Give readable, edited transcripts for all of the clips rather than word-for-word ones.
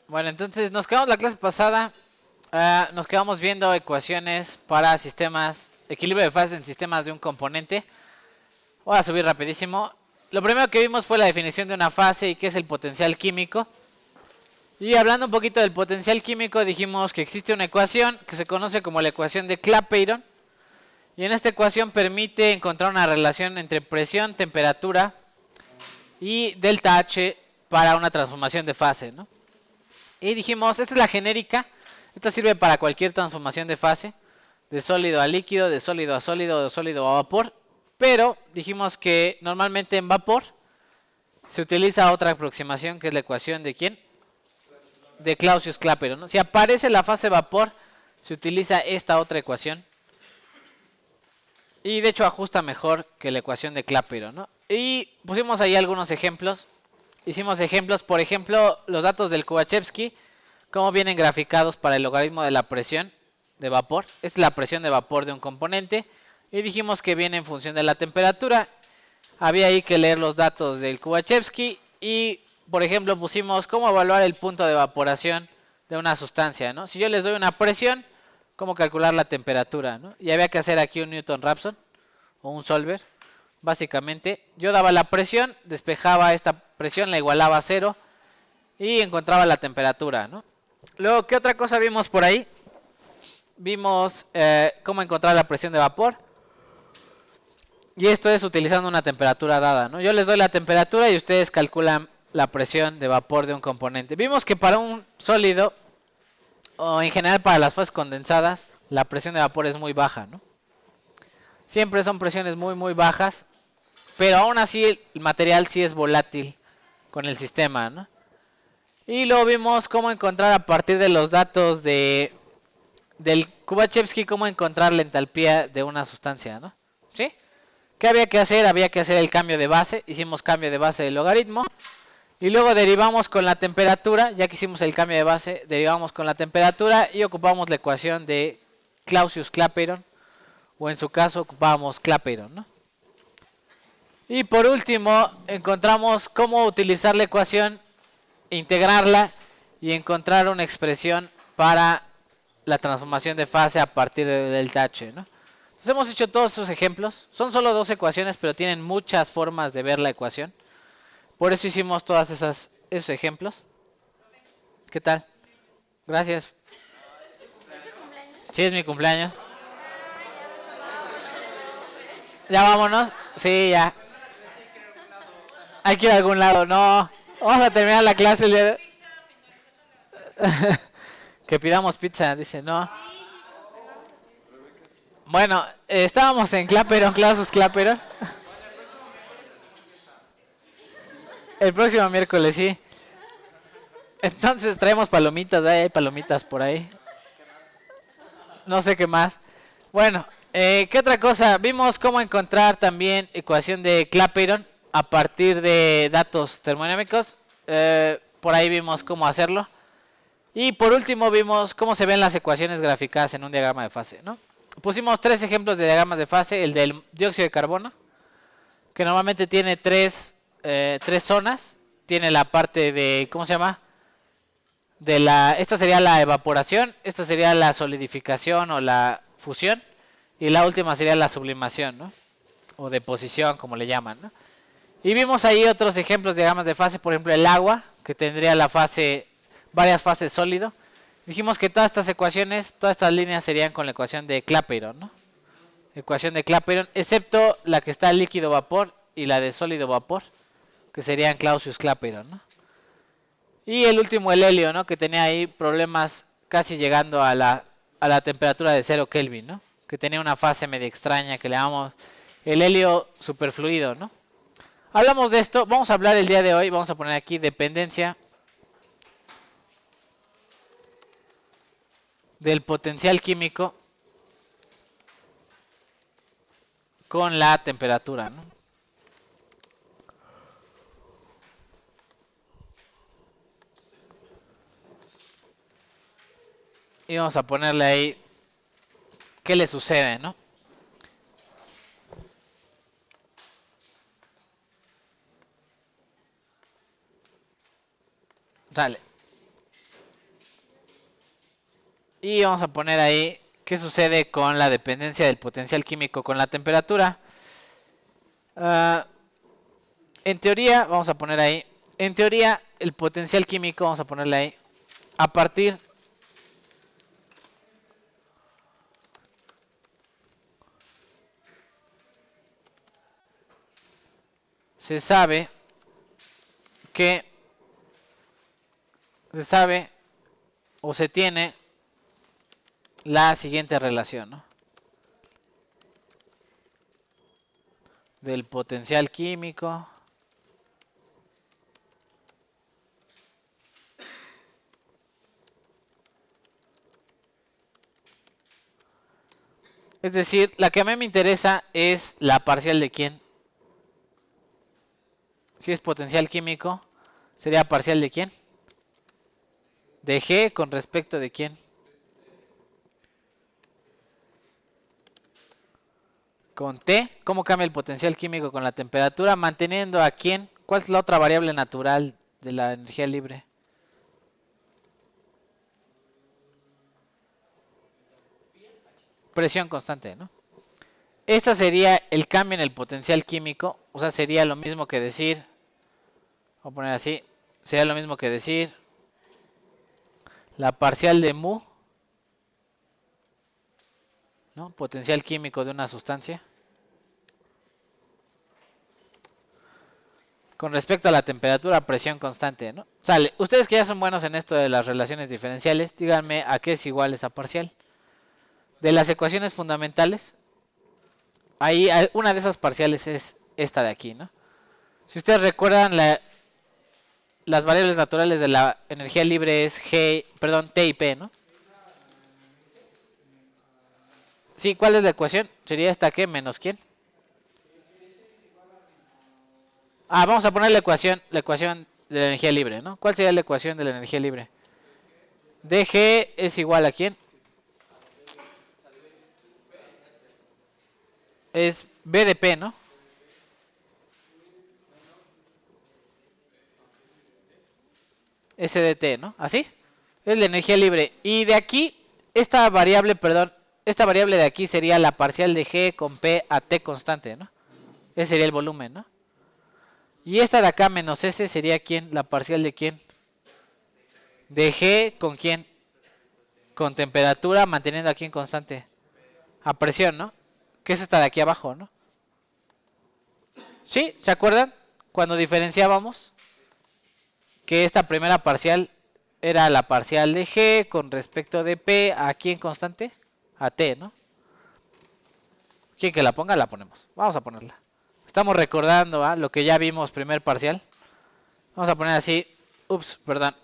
Bueno, entonces nos quedamos la clase pasada. Nos quedamos viendo ecuaciones para sistemas, equilibrio de fases en sistemas de un componente. Voy a subir rapidísimo. Lo primero que vimos fue la definición de una fase y qué es el potencial químico. Y hablando un poquito del potencial químico, dijimos que existe una ecuación que se conoce como la ecuación de Clapeyron. Y en esta ecuación permite encontrar una relación entre presión, temperatura y delta H para una transformación de fase, ¿no? Y dijimos, esta es la genérica. Esta sirve para cualquier transformación de fase, de sólido a líquido, de sólido a sólido, de sólido a vapor. Pero dijimos que normalmente en vapor se utiliza otra aproximación que es la ecuación de ¿quién? De Clausius-Clapeyron, ¿no? Si aparece la fase vapor, se utiliza esta otra ecuación. Y de hecho ajusta mejor que la ecuación de Clapeyron, ¿no? Y pusimos ahí algunos ejemplos. Hicimos ejemplos, por ejemplo, los datos del Kubachevsky, cómo vienen graficados para el logaritmo de la presión de vapor. Esta es la presión de vapor de un componente. Y dijimos que viene en función de la temperatura. Había ahí que leer los datos del Kubachevsky. Y, por ejemplo, pusimos cómo evaluar el punto de evaporación de una sustancia, ¿no? Si yo les doy una presión, cómo calcular la temperatura, ¿no? Y había que hacer aquí un Newton-Raphson o un solver. Básicamente, yo daba la presión, despejaba esta presión, la igualaba a cero y encontraba la temperatura, ¿no? Luego, ¿qué otra cosa vimos por ahí? Vimos cómo encontrar la presión de vapor. Y esto es utilizando una temperatura dada, ¿no? Yo les doy la temperatura y ustedes calculan la presión de vapor de un componente. Vimos que para un sólido, o en general para las fases condensadas, la presión de vapor es muy baja, ¿no? Siempre son presiones muy bajas, pero aún así el material sí es volátil con el sistema, ¿no? Y luego vimos cómo encontrar a partir de los datos del Kubachevsky, cómo encontrar la entalpía de una sustancia, ¿no? ¿Sí? ¿Qué había que hacer? Había que hacer el cambio de base. Hicimos cambio de base del logaritmo. Y luego derivamos con la temperatura. Ya que hicimos el cambio de base, derivamos con la temperatura y ocupamos la ecuación de Clausius-Clapeyron. O en su caso ocupábamos Clapeyron, ¿no? Y por último, encontramos cómo utilizar la ecuación, integrarla y encontrar una expresión para la transformación de fase a partir de delta H, ¿no? Entonces hemos hecho todos esos ejemplos. Son solo dos ecuaciones, pero tienen muchas formas de ver la ecuación. Por eso hicimos todos esos ejemplos. ¿Qué tal? Gracias. Sí, es mi cumpleaños. Ya vámonos. Sí, ya. Hay que ir a algún lado. No. Vamos a terminar la clase. Que pidamos pizza. Dice, no. Bueno, estábamos en Clapeyron, Clausus Clapeyron. El próximo miércoles, sí. Entonces traemos palomitas, hay palomitas por ahí. No sé qué más. Bueno, ¿qué otra cosa? Vimos cómo encontrar también ecuación de Clapeyron a partir de datos termodinámicos. Por ahí vimos cómo hacerlo. Y por último vimos cómo se ven las ecuaciones graficadas en un diagrama de fase, ¿no? Pusimos tres ejemplos de diagramas de fase. El del dióxido de carbono, que normalmente tiene tres zonas. Tiene la parte de, ¿cómo se llama? Esta sería la evaporación, esta sería la solidificación o la fusión, y la última sería la sublimación, ¿no? O deposición, como le llaman, ¿no? Y vimos ahí otros ejemplos de diagramas de fase, por ejemplo el agua, que tendría la fase, varias fases sólido. Dijimos que todas estas ecuaciones, todas estas líneas serían con la ecuación de Clapeyron, ¿no? Ecuación de Clapeyron, excepto la que está líquido-vapor y la de sólido-vapor, que serían Clausius-Clapeyron, ¿no? Y el último, el helio, ¿no? Que tenía ahí problemas casi llegando a la temperatura de 0 Kelvin, ¿no? Que tenía una fase medio extraña que le llamamos el helio superfluido, ¿no? Hablamos de esto, vamos a hablar el día de hoy, vamos a poner aquí dependencia del potencial químico con la temperatura, ¿no? Y vamos a ponerle ahí qué le sucede, ¿no? Dale. Y vamos a poner ahí qué sucede con la dependencia del potencial químico con la temperatura. En teoría, vamos a poner ahí, en teoría el potencial químico, vamos a ponerle ahí, a partir se sabe que se sabe o se tiene la siguiente relación, ¿no? Del potencial químico es decir, la que a mí me interesa es la parcial de quién. Si es potencial químico, sería parcial de quién. De G con respecto de quién. Con T, ¿cómo cambia el potencial químico con la temperatura? Manteniendo a quién. ¿Cuál es la otra variable natural de la energía libre? Presión constante, ¿no? Esta sería el cambio en el potencial químico. O sea, sería lo mismo que decir, voy a poner así, sería lo mismo que decir la parcial de mu, ¿no? Potencial químico de una sustancia. Con respecto a la temperatura, presión constante, ¿no? Sale. Ustedes que ya son buenos en esto de las relaciones diferenciales, díganme a qué es igual esa parcial. De las ecuaciones fundamentales, ahí una de esas parciales es esta de aquí, ¿no? Si ustedes recuerdan, las variables naturales de la energía libre es T y P, ¿no? Sí, ¿cuál es la ecuación? Sería esta que menos quién. Vamos a poner la ecuación de la energía libre, ¿no? ¿Cuál sería la ecuación de la energía libre? dG es igual a quién? Es B de P, ¿no? S de T, ¿no? ¿Así? Es la energía libre. Y de aquí, esta variable, perdón, esta variable de aquí sería la parcial de G con P a T constante, ¿no? Ese sería el volumen, ¿no? Y esta de acá menos S sería ¿quién? La parcial de ¿quién? De G con ¿quién? Con temperatura manteniendo aquí en constante. A presión, ¿no? Que es esta de aquí abajo, ¿no? ¿Sí? ¿Se acuerdan? Cuando diferenciábamos que esta primera parcial era la parcial de G con respecto de P a ¿quién constante? A T, ¿no? ¿Quién que la ponga? La ponemos. Vamos a ponerla. Estamos recordando lo que ya vimos primer parcial. Vamos a poner así. Ups, perdón.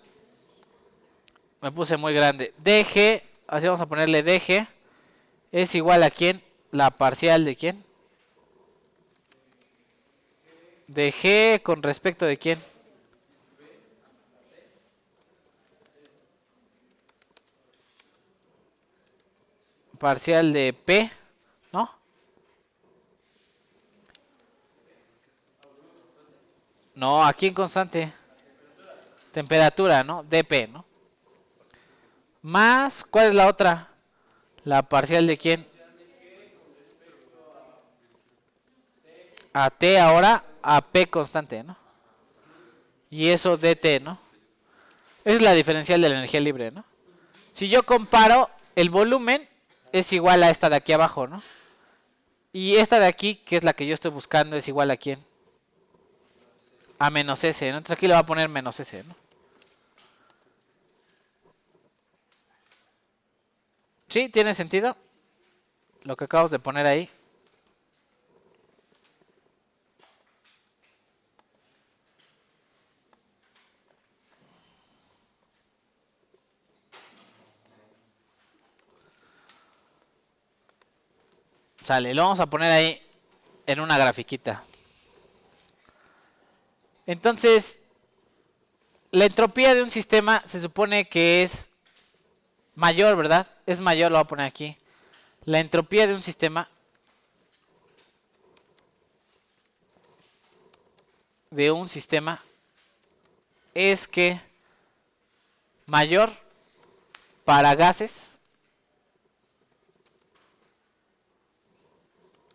Me puse muy grande. DG, así vamos a ponerle DG. Es igual a quién? La parcial de quién? De G con respecto de quién? Parcial de P, ¿no? No, aquí en constante. Temperatura, ¿no? dP, ¿no? Más, ¿cuál es la otra? La parcial de quién? A T ahora, a P constante, ¿no? Y eso dt, ¿no? Esa es la diferencial de la energía libre, ¿no? Si yo comparo, el volumen es igual a esta de aquí abajo, ¿no? Y esta de aquí, que es la que yo estoy buscando, es igual a quién? A menos S, ¿no? Entonces aquí le voy a poner menos S, ¿no? ¿Sí? ¿Tiene sentido? Lo que acabamos de poner ahí. Sale, lo vamos a poner ahí en una grafiquita. Entonces, la entropía de un sistema se supone que es mayor, ¿verdad? Es mayor, lo voy a poner aquí. La entropía de un sistema es que mayor para gases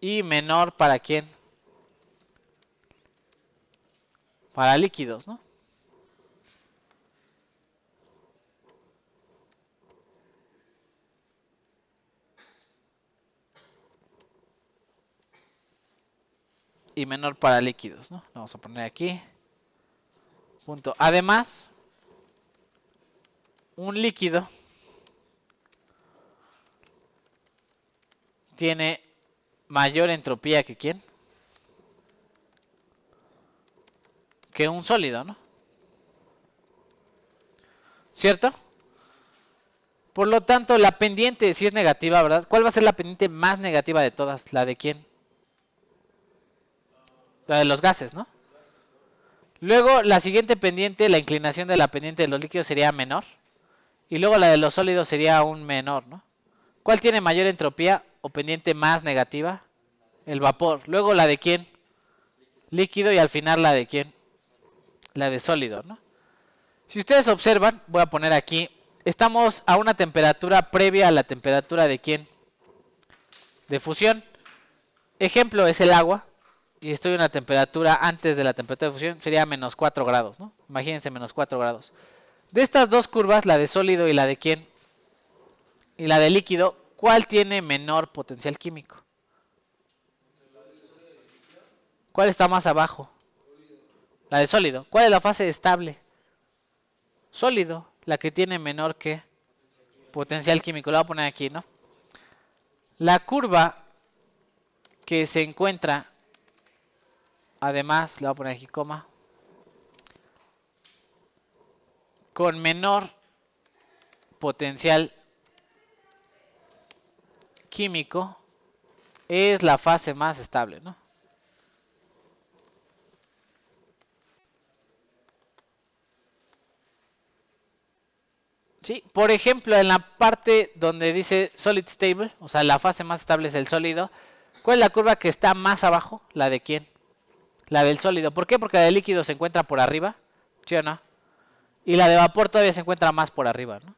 y menor para ¿quién? Para líquidos, ¿no? Y menor para líquidos, ¿no? Vamos a poner aquí. Punto. Además, un líquido tiene mayor entropía que ¿quién? Que un sólido, ¿no? ¿Cierto? Por lo tanto, la pendiente, si es negativa, ¿verdad? ¿Cuál va a ser la pendiente más negativa de todas? ¿La de quién? La de los gases, ¿no? Luego, la siguiente pendiente, la inclinación de la pendiente de los líquidos sería menor. Y luego la de los sólidos sería aún menor, ¿no? ¿Cuál tiene mayor entropía o pendiente más negativa? El vapor. Luego la de quién? Líquido y al final la de quién? La de sólido, ¿no? Si ustedes observan, voy a poner aquí, estamos a una temperatura previa a la temperatura de quién? De fusión. Ejemplo es el agua. Y estoy a una temperatura antes de la temperatura de fusión, sería menos 4 grados, ¿no? Imagínense menos 4 grados. De estas dos curvas, la de sólido y la de quién? Y la de líquido, ¿cuál tiene menor potencial químico? ¿Cuál está más abajo? La de sólido. ¿Cuál es la fase estable? Sólido, la que tiene menor que potencial químico. La voy a poner aquí, ¿no? La curva que se encuentra, además, la voy a poner aquí, coma, con menor potencial químico, es la fase más estable, ¿no? ¿Sí? Por ejemplo, en la parte donde dice solid stable, o sea, la fase más estable es el sólido, ¿cuál es la curva que está más abajo? ¿La de quién? La del sólido. ¿Por qué? Porque la de líquido se encuentra por arriba, ¿sí o no? Y la de vapor todavía se encuentra más por arriba, ¿no?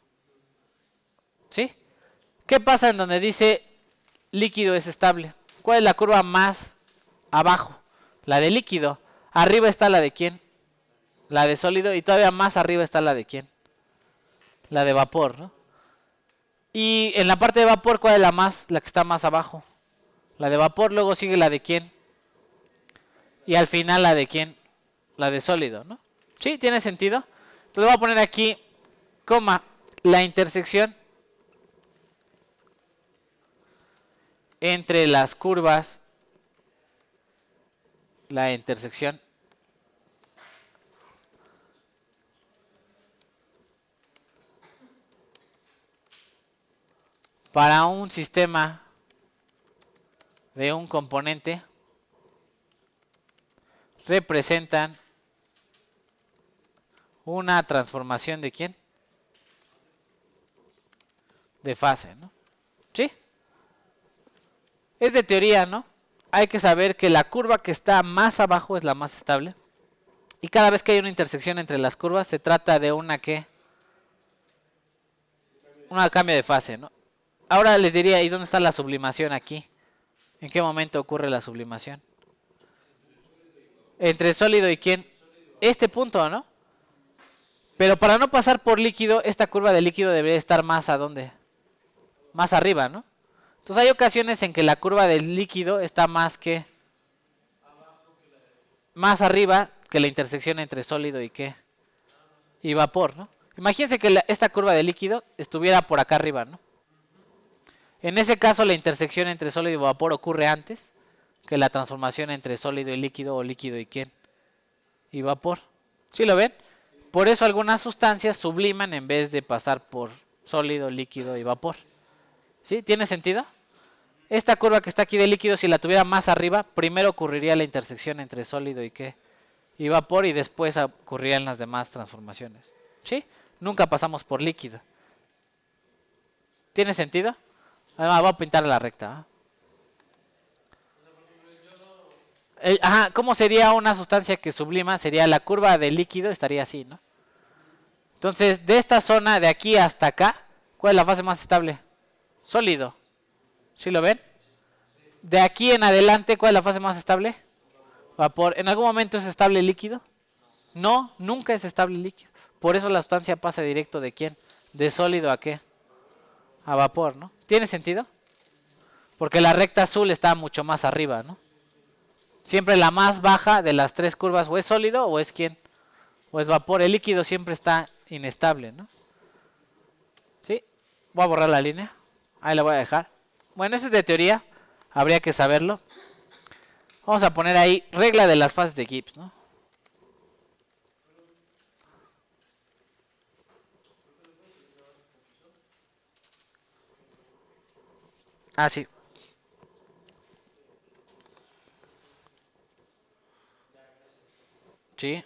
¿Sí? ¿Qué pasa en donde dice líquido es estable? ¿Cuál es la curva más abajo? La de líquido. Arriba está la de quién? La de sólido. Y todavía más arriba está la de quién? La de vapor, ¿no? Y en la parte de vapor, ¿cuál es la que está más abajo? La de vapor, luego sigue la de quién. Y al final la de quién. La de sólido, ¿no? ¿Sí? ¿Tiene sentido? Entonces voy a poner aquí, coma, la intersección entre las curvas, la intersección para un sistema de un componente representan una transformación de quién? De fase, ¿no? ¿Sí? Es de teoría, ¿no? Hay que saber que la curva que está más abajo es la más estable. Y cada vez que hay una intersección entre las curvas se trata de una ¿qué? Una cambio de fase, ¿no? Ahora les diría, ¿y dónde está la sublimación aquí? ¿En qué momento ocurre la sublimación? Entre sólido y quién? Este punto, ¿no? Pero para no pasar por líquido, esta curva de líquido debería estar más ¿a dónde? Más arriba, ¿no? Entonces hay ocasiones en que la curva del líquido está más arriba que la intersección entre sólido y qué? Y vapor, ¿no? Imagínense que esta curva de líquido estuviera por acá arriba, ¿no? En ese caso la intersección entre sólido y vapor ocurre antes que la transformación entre sólido y líquido o líquido y quién? Y vapor. ¿Sí lo ven? Por eso algunas sustancias subliman en vez de pasar por sólido, líquido y vapor. ¿Sí? ¿Tiene sentido? Esta curva que está aquí de líquido, si la tuviera más arriba, primero ocurriría la intersección entre sólido y qué? Y vapor, y después ocurrirían las demás transformaciones. ¿Sí? Nunca pasamos por líquido. ¿Tiene sentido? Además, voy a pintar la recta. Ajá, ¿cómo sería una sustancia que sublima? Sería la curva de líquido, estaría así, ¿no? Entonces, de esta zona de aquí hasta acá, ¿cuál es la fase más estable? Sólido. ¿Sí lo ven? De aquí en adelante, ¿cuál es la fase más estable? Vapor. ¿En algún momento es estable líquido? No, nunca es estable líquido. Por eso la sustancia pasa directo ¿de quién? ¿De sólido a qué? A vapor, ¿no? ¿Tiene sentido? Porque la recta azul está mucho más arriba, ¿no? Siempre la más baja de las tres curvas o es sólido o es quién? O es vapor. El líquido siempre está inestable, ¿no? ¿Sí? Voy a borrar la línea. Ahí la voy a dejar. Bueno, eso es de teoría. Habría que saberlo. Vamos a poner ahí regla de las fases de Gibbs, ¿no? Ah, sí. Sí.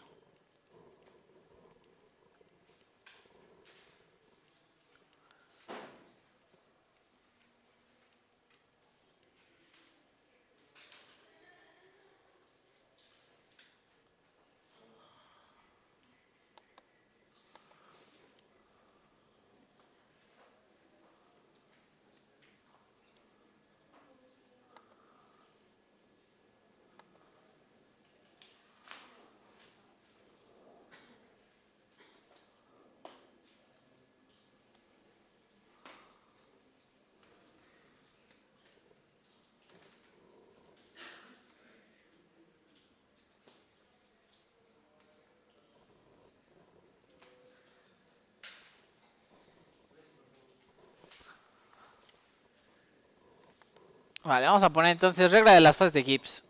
Vale, vamos a poner entonces regla de las fases de Gibbs.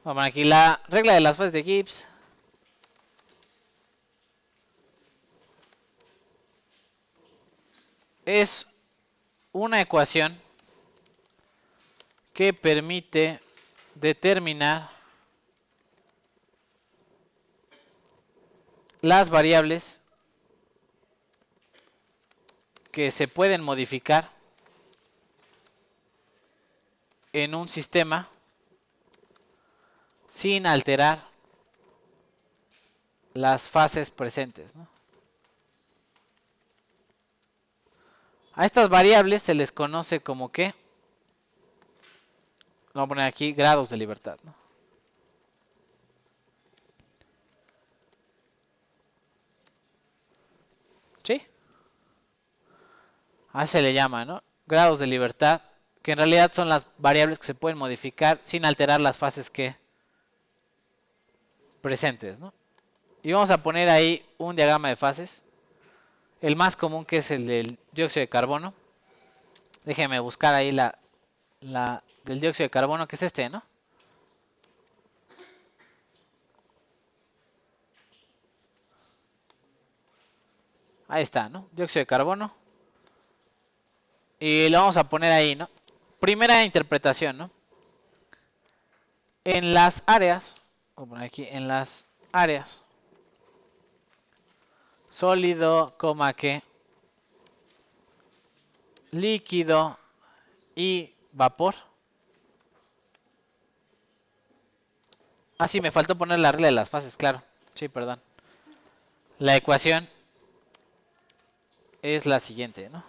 Vamos a poner aquí la regla de las fases de Gibbs. Es una ecuación que permite determinar las variables que se pueden modificar en un sistema sin alterar las fases presentes, ¿no? A estas variables se les conoce como ¿qué? Vamos a poner aquí grados de libertad, ¿no? ¿Sí? A se le llama, ¿no? Grados de libertad, que en realidad son las variables que se pueden modificar sin alterar las fases que presentes, ¿no? Y vamos a poner ahí un diagrama de fases. El más común que es el del dióxido de carbono. Déjenme buscar ahí la del dióxido de carbono, que es este, ¿no? Ahí está, ¿no? Dióxido de carbono. Y lo vamos a poner ahí, ¿no? Primera interpretación, ¿no? En las áreas, voy a poner aquí, en las áreas, sólido, coma que, líquido y vapor. Ah, sí, me faltó poner la regla de las fases, claro. Sí, perdón. La ecuación es la siguiente, ¿no?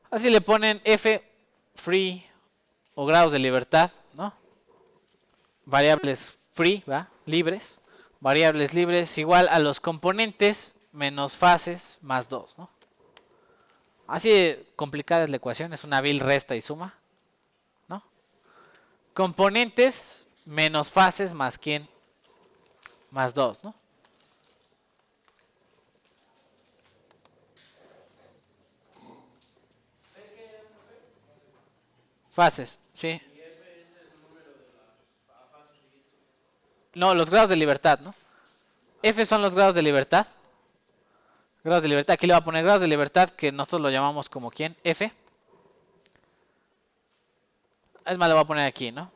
Así le ponen F, free o grados de libertad, ¿no? Variables free, ¿va? Libres. Variables libres igual a los componentes menos fases más 2, ¿no? Así de complicada es la ecuación, es una vil resta y suma, ¿no? Componentes menos fases más quién, más 2, ¿no? Fases, sí. No, los grados de libertad, ¿no? F son los grados de libertad. Grados de libertad, aquí le voy a poner grados de libertad que nosotros lo llamamos como quién, F. Es más, le voy a poner aquí, ¿no?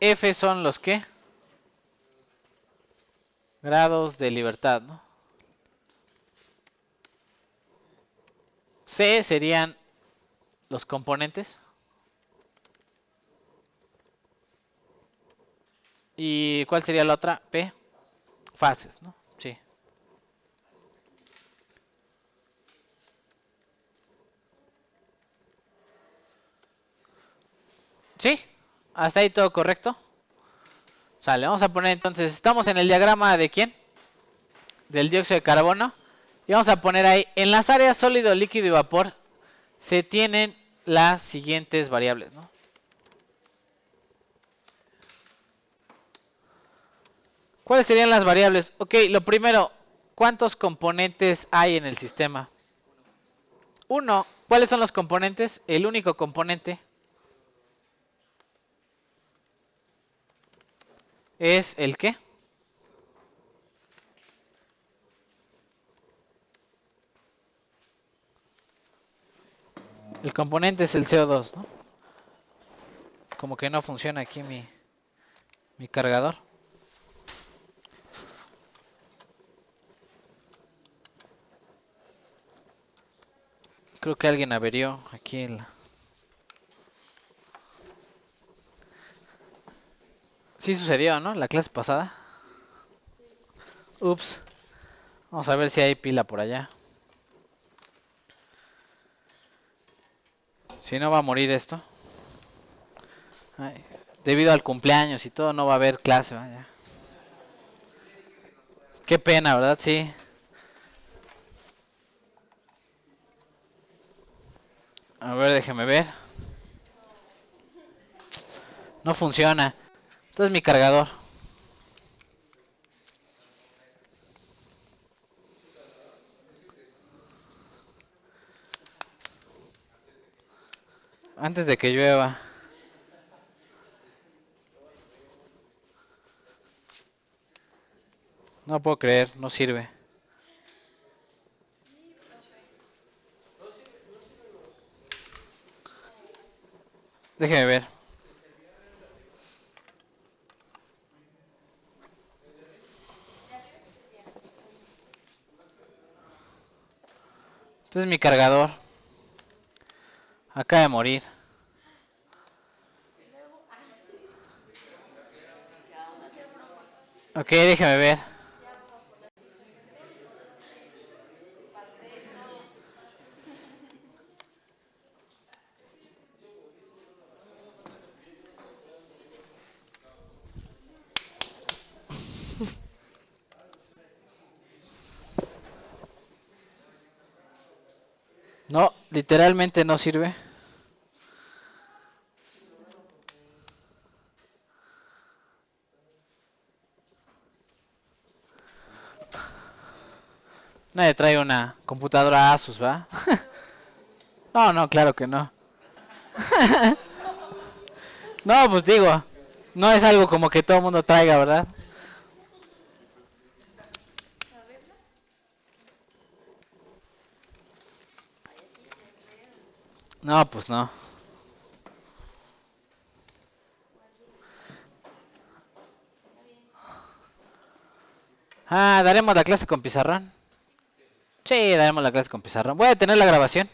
F son los que grados de libertad, ¿no? C serían los componentes. ¿Y cuál sería la otra? P. Fases, ¿no? Sí. ¿Sí? ¿Hasta ahí todo correcto? Sale, vamos a poner entonces, estamos en el diagrama de ¿quién? Del dióxido de carbono. Y vamos a poner ahí, en las áreas sólido, líquido y vapor, se tienen las siguientes variables, ¿no? ¿Cuáles serían las variables? Ok, lo primero, ¿cuántos componentes hay en el sistema? Uno. ¿Cuáles son los componentes? El único componente es el ¿qué? El componente es el CO2, ¿no? Como que no funciona aquí mi cargador. Creo que alguien averió aquí el... Sí sucedió, ¿no? La clase pasada. Ups. Vamos a ver si hay pila por allá. Si no va a morir esto. Ay, debido al cumpleaños y todo no va a haber clase, vaya. Qué pena, ¿verdad? Sí. A ver, déjeme ver. No funciona. Entonces mi cargador. Antes de que llueva. No puedo creer, no sirve. Déjeme ver. Este es mi cargador. Acaba de morir. Ok, déjeme ver. No, literalmente no sirve. Nadie trae una computadora Asus, ¿va? No, no, claro que no. No, pues digo, no es algo como que todo el mundo traiga, ¿verdad? No, pues no. Ah, daremos la clase con pizarrón. Sí, daremos la clase con pizarrón. Voy a detener la grabación.